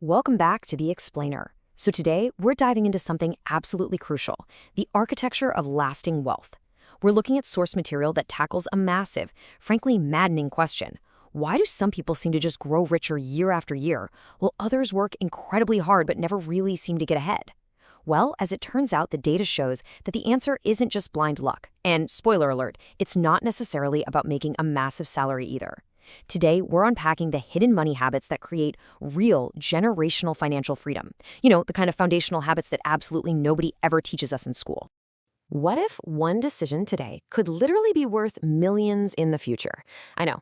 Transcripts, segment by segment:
Welcome back to The Explainer. So today, we're diving into something absolutely crucial, the architecture of lasting wealth. We're looking at source material that tackles a massive, frankly maddening question. Why do some people seem to just grow richer year after year, while others work incredibly hard but never really seem to get ahead? Well, as it turns out, the data shows that the answer isn't just blind luck. And spoiler alert, it's not necessarily about making a massive salary either. Today, we're unpacking the hidden money habits that create real generational financial freedom. The kind of foundational habits that absolutely nobody ever teaches us in school. What if one decision today could literally be worth millions in the future? I know.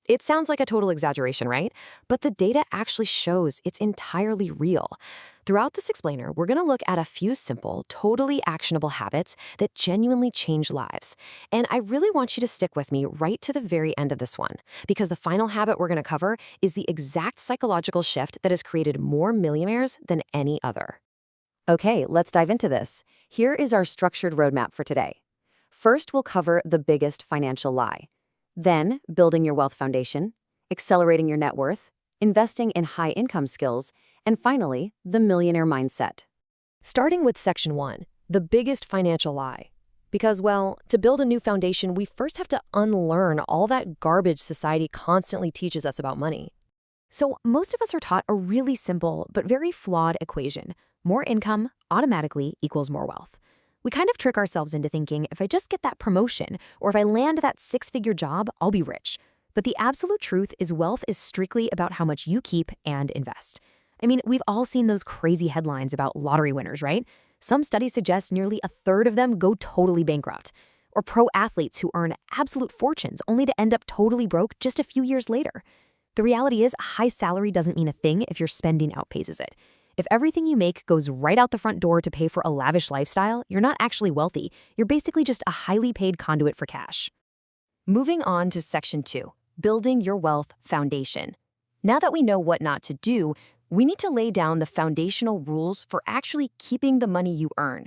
It sounds like a total exaggeration, right? But the data actually shows it's entirely real. Throughout this explainer, we're going to look at a few simple, totally actionable habits that genuinely change lives. And I really want you to stick with me right to the very end of this one, because the final habit we're going to cover is the exact psychological shift that has created more millionaires than any other. Okay, let's dive into this. Here is our structured roadmap for today. First, we'll cover the biggest financial lie. Then, building your wealth foundation, accelerating your net worth, investing in high-income skills, and finally, the millionaire mindset. Starting with Section 1, the biggest financial lie. Because, well, to build a new foundation, we first have to unlearn all that garbage society constantly teaches us about money. So, most of us are taught a really simple but very flawed equation. More income automatically equals more wealth. We kind of trick ourselves into thinking, if I just get that promotion, or if I land that six-figure job, I'll be rich. But the absolute truth is wealth is strictly about how much you keep and invest. I mean, we've all seen those crazy headlines about lottery winners, right? Some studies suggest nearly a third of them go totally bankrupt. Or pro athletes who earn absolute fortunes only to end up totally broke just a few years later. The reality is, a high salary doesn't mean a thing if your spending outpaces it. If everything you make goes right out the front door to pay for a lavish lifestyle, you're not actually wealthy. You're basically just a highly paid conduit for cash. Moving on to Section 2, building your wealth foundation. Now that we know what not to do, we need to lay down the foundational rules for actually keeping the money you earn.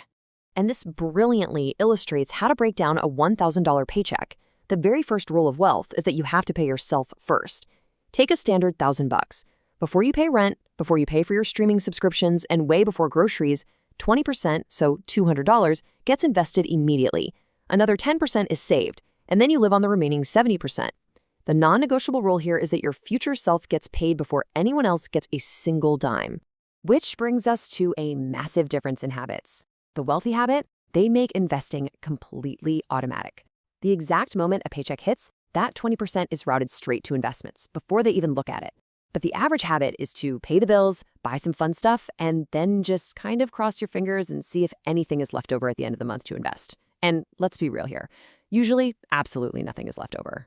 And this brilliantly illustrates how to break down a $1,000 paycheck. The very first rule of wealth is that you have to pay yourself first. Take a standard $1,000. Before you pay rent, before you pay for your streaming subscriptions, and way before groceries, 20%, so $200, gets invested immediately. Another 10% is saved, and then you live on the remaining 70%. The non-negotiable rule here is that your future self gets paid before anyone else gets a single dime. Which brings us to a massive difference in habits. The wealthy habit, they make investing completely automatic. The exact moment a paycheck hits, that 20% is routed straight to investments before they even look at it. But the average habit is to pay the bills, buy some fun stuff, and then just kind of cross your fingers and see if anything is left over at the end of the month to invest. And let's be real here. Usually, absolutely nothing is left over.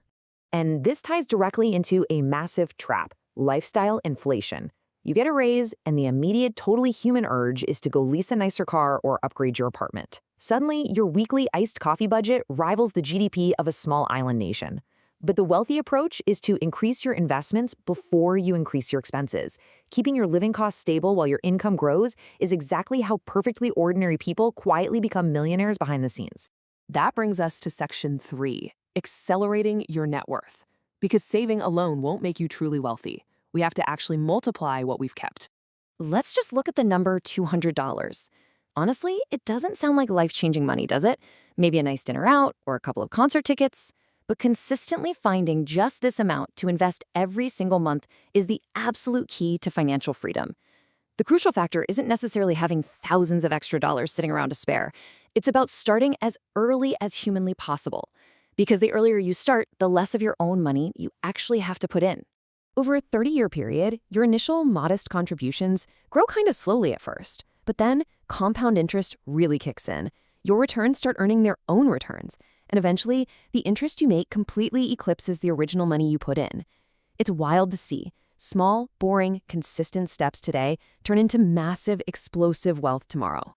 And this ties directly into a massive trap, lifestyle inflation. You get a raise, and the immediate, totally human urge is to go lease a nicer car or upgrade your apartment. Suddenly, your weekly iced coffee budget rivals the GDP of a small island nation. But the wealthy approach is to increase your investments before you increase your expenses. Keeping your living costs stable while your income grows is exactly how perfectly ordinary people quietly become millionaires behind the scenes. That brings us to Section 3, accelerating your net worth. Because saving alone won't make you truly wealthy. We have to actually multiply what we've kept. Let's just look at the number $200. Honestly, it doesn't sound like life-changing money, does it? Maybe a nice dinner out or a couple of concert tickets. But consistently finding just this amount to invest every single month is the absolute key to financial freedom. The crucial factor isn't necessarily having thousands of extra dollars sitting around to spare. It's about starting as early as humanly possible. Because the earlier you start, the less of your own money you actually have to put in. Over a 30-year period, your initial modest contributions grow kind of slowly at first. But then, compound interest really kicks in. Your returns start earning their own returns. And eventually, the interest you make completely eclipses the original money you put in. It's wild to see. Small, boring, consistent steps today turn into massive, explosive wealth tomorrow.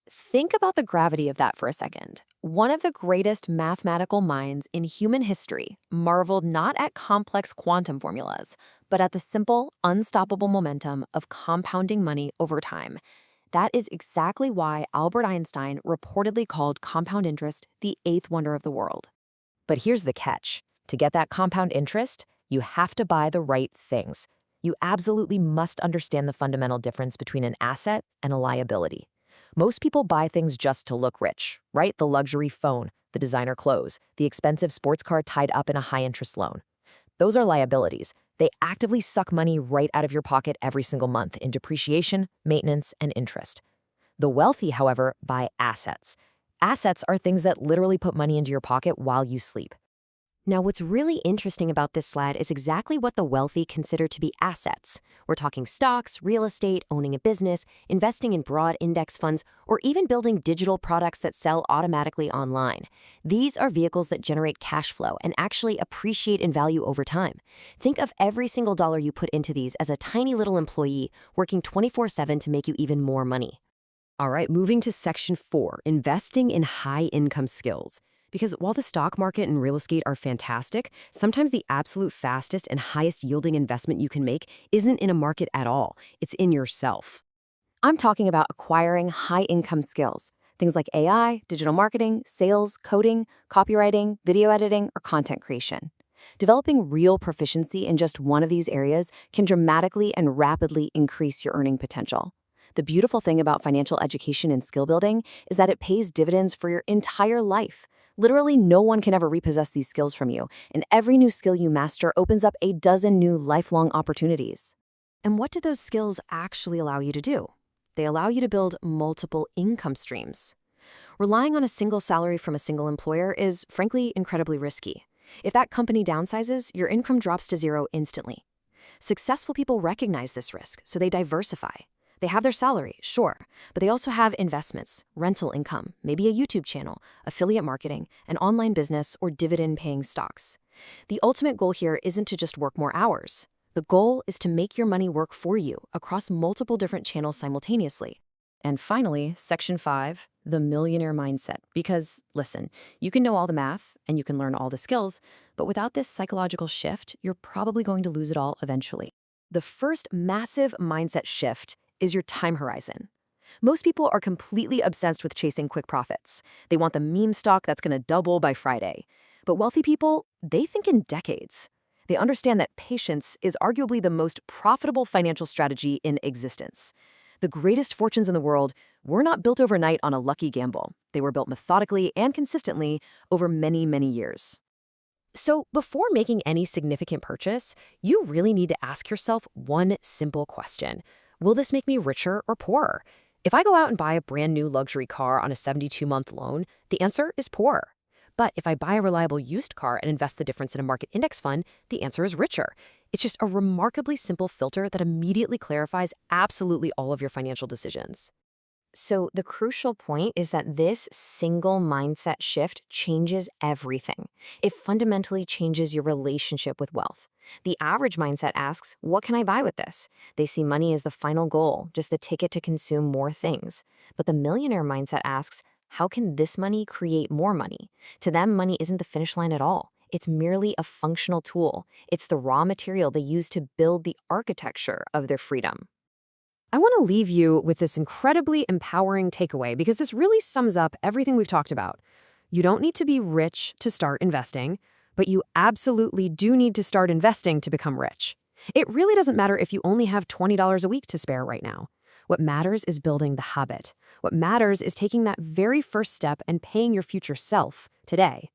Think about the gravity of that for a second. One of the greatest mathematical minds in human history marveled not at complex quantum formulas, but at the simple, unstoppable momentum of compounding money over time. That is exactly why Albert Einstein reportedly called compound interest the eighth wonder of the world. But here's the catch. To get that compound interest, you have to buy the right things. You absolutely must understand the fundamental difference between an asset and a liability. Most people buy things just to look rich, right? The luxury phone, the designer clothes, the expensive sports car tied up in a high-interest loan. Those are liabilities. They actively suck money right out of your pocket every single month in depreciation, maintenance, and interest. The wealthy, however, buy assets. Assets are things that literally put money into your pocket while you sleep. Now, what's really interesting about this slide is exactly what the wealthy consider to be assets. We're talking stocks, real estate, owning a business, investing in broad index funds, or even building digital products that sell automatically online. These are vehicles that generate cash flow and actually appreciate in value over time. Think of every single dollar you put into these as a tiny little employee working 24/7 to make you even more money. All right, moving to section 4, investing in high-income skills. Because while the stock market and real estate are fantastic, sometimes the absolute fastest and highest yielding investment you can make isn't in a market at all. It's in yourself. I'm talking about acquiring high-income skills. Things like AI, digital marketing, sales, coding, copywriting, video editing, or content creation. Developing real proficiency in just one of these areas can dramatically and rapidly increase your earning potential. The beautiful thing about financial education and skill building is that it pays dividends for your entire life. Literally, no one can ever repossess these skills from you, and every new skill you master opens up a dozen new lifelong opportunities. And what do those skills actually allow you to do? They allow you to build multiple income streams. Relying on a single salary from a single employer is, frankly, incredibly risky. If that company downsizes, your income drops to zero instantly. Successful people recognize this risk, so they diversify. They have their salary, sure, but they also have investments, rental income, maybe a YouTube channel, affiliate marketing, an online business, or dividend-paying stocks. The ultimate goal here isn't to just work more hours. The goal is to make your money work for you across multiple different channels simultaneously. And finally, section 5, the millionaire mindset. Because, listen, you can know all the math and you can learn all the skills, but without this psychological shift, you're probably going to lose it all eventually. The first massive mindset shift is your time horizon. Most people are completely obsessed with chasing quick profits. They want the meme stock that's going to double by Friday. But wealthy people, they think in decades. They understand that patience is arguably the most profitable financial strategy in existence. The greatest fortunes in the world were not built overnight on a lucky gamble. They were built methodically and consistently over many, many years. So before making any significant purchase, you really need to ask yourself one simple question. Will this make me richer or poorer? If I go out and buy a brand new luxury car on a 72-month loan, the answer is poorer. But if I buy a reliable used car and invest the difference in a market index fund, the answer is richer. It's just a remarkably simple filter that immediately clarifies absolutely all of your financial decisions. So the crucial point is that this single mindset shift changes everything. It fundamentally changes your relationship with wealth. The average mindset asks, what can I buy with this? They see money as the final goal, just the ticket to consume more things. But the millionaire mindset asks, how can this money create more money? To them, money isn't the finish line at all. It's merely a functional tool. It's the raw material they use to build the architecture of their freedom. I want to leave you with this incredibly empowering takeaway because this really sums up everything we've talked about. You don't need to be rich to start investing, but you absolutely do need to start investing to become rich. It really doesn't matter if you only have $20 a week to spare right now. What matters is building the habit. What matters is taking that very first step and paying your future self today.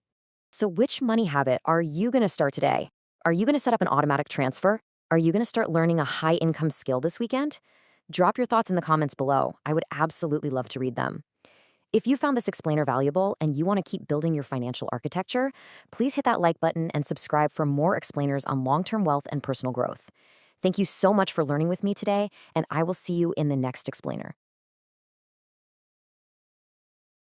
So which money habit are you going to start today? Are you going to set up an automatic transfer? Are you going to start learning a high-income skill this weekend? Drop your thoughts in the comments below. I would absolutely love to read them. If you found this explainer valuable and you want to keep building your financial architecture, please hit that like button and subscribe for more explainers on long-term wealth and personal growth. Thank you so much for learning with me today, and I will see you in the next explainer.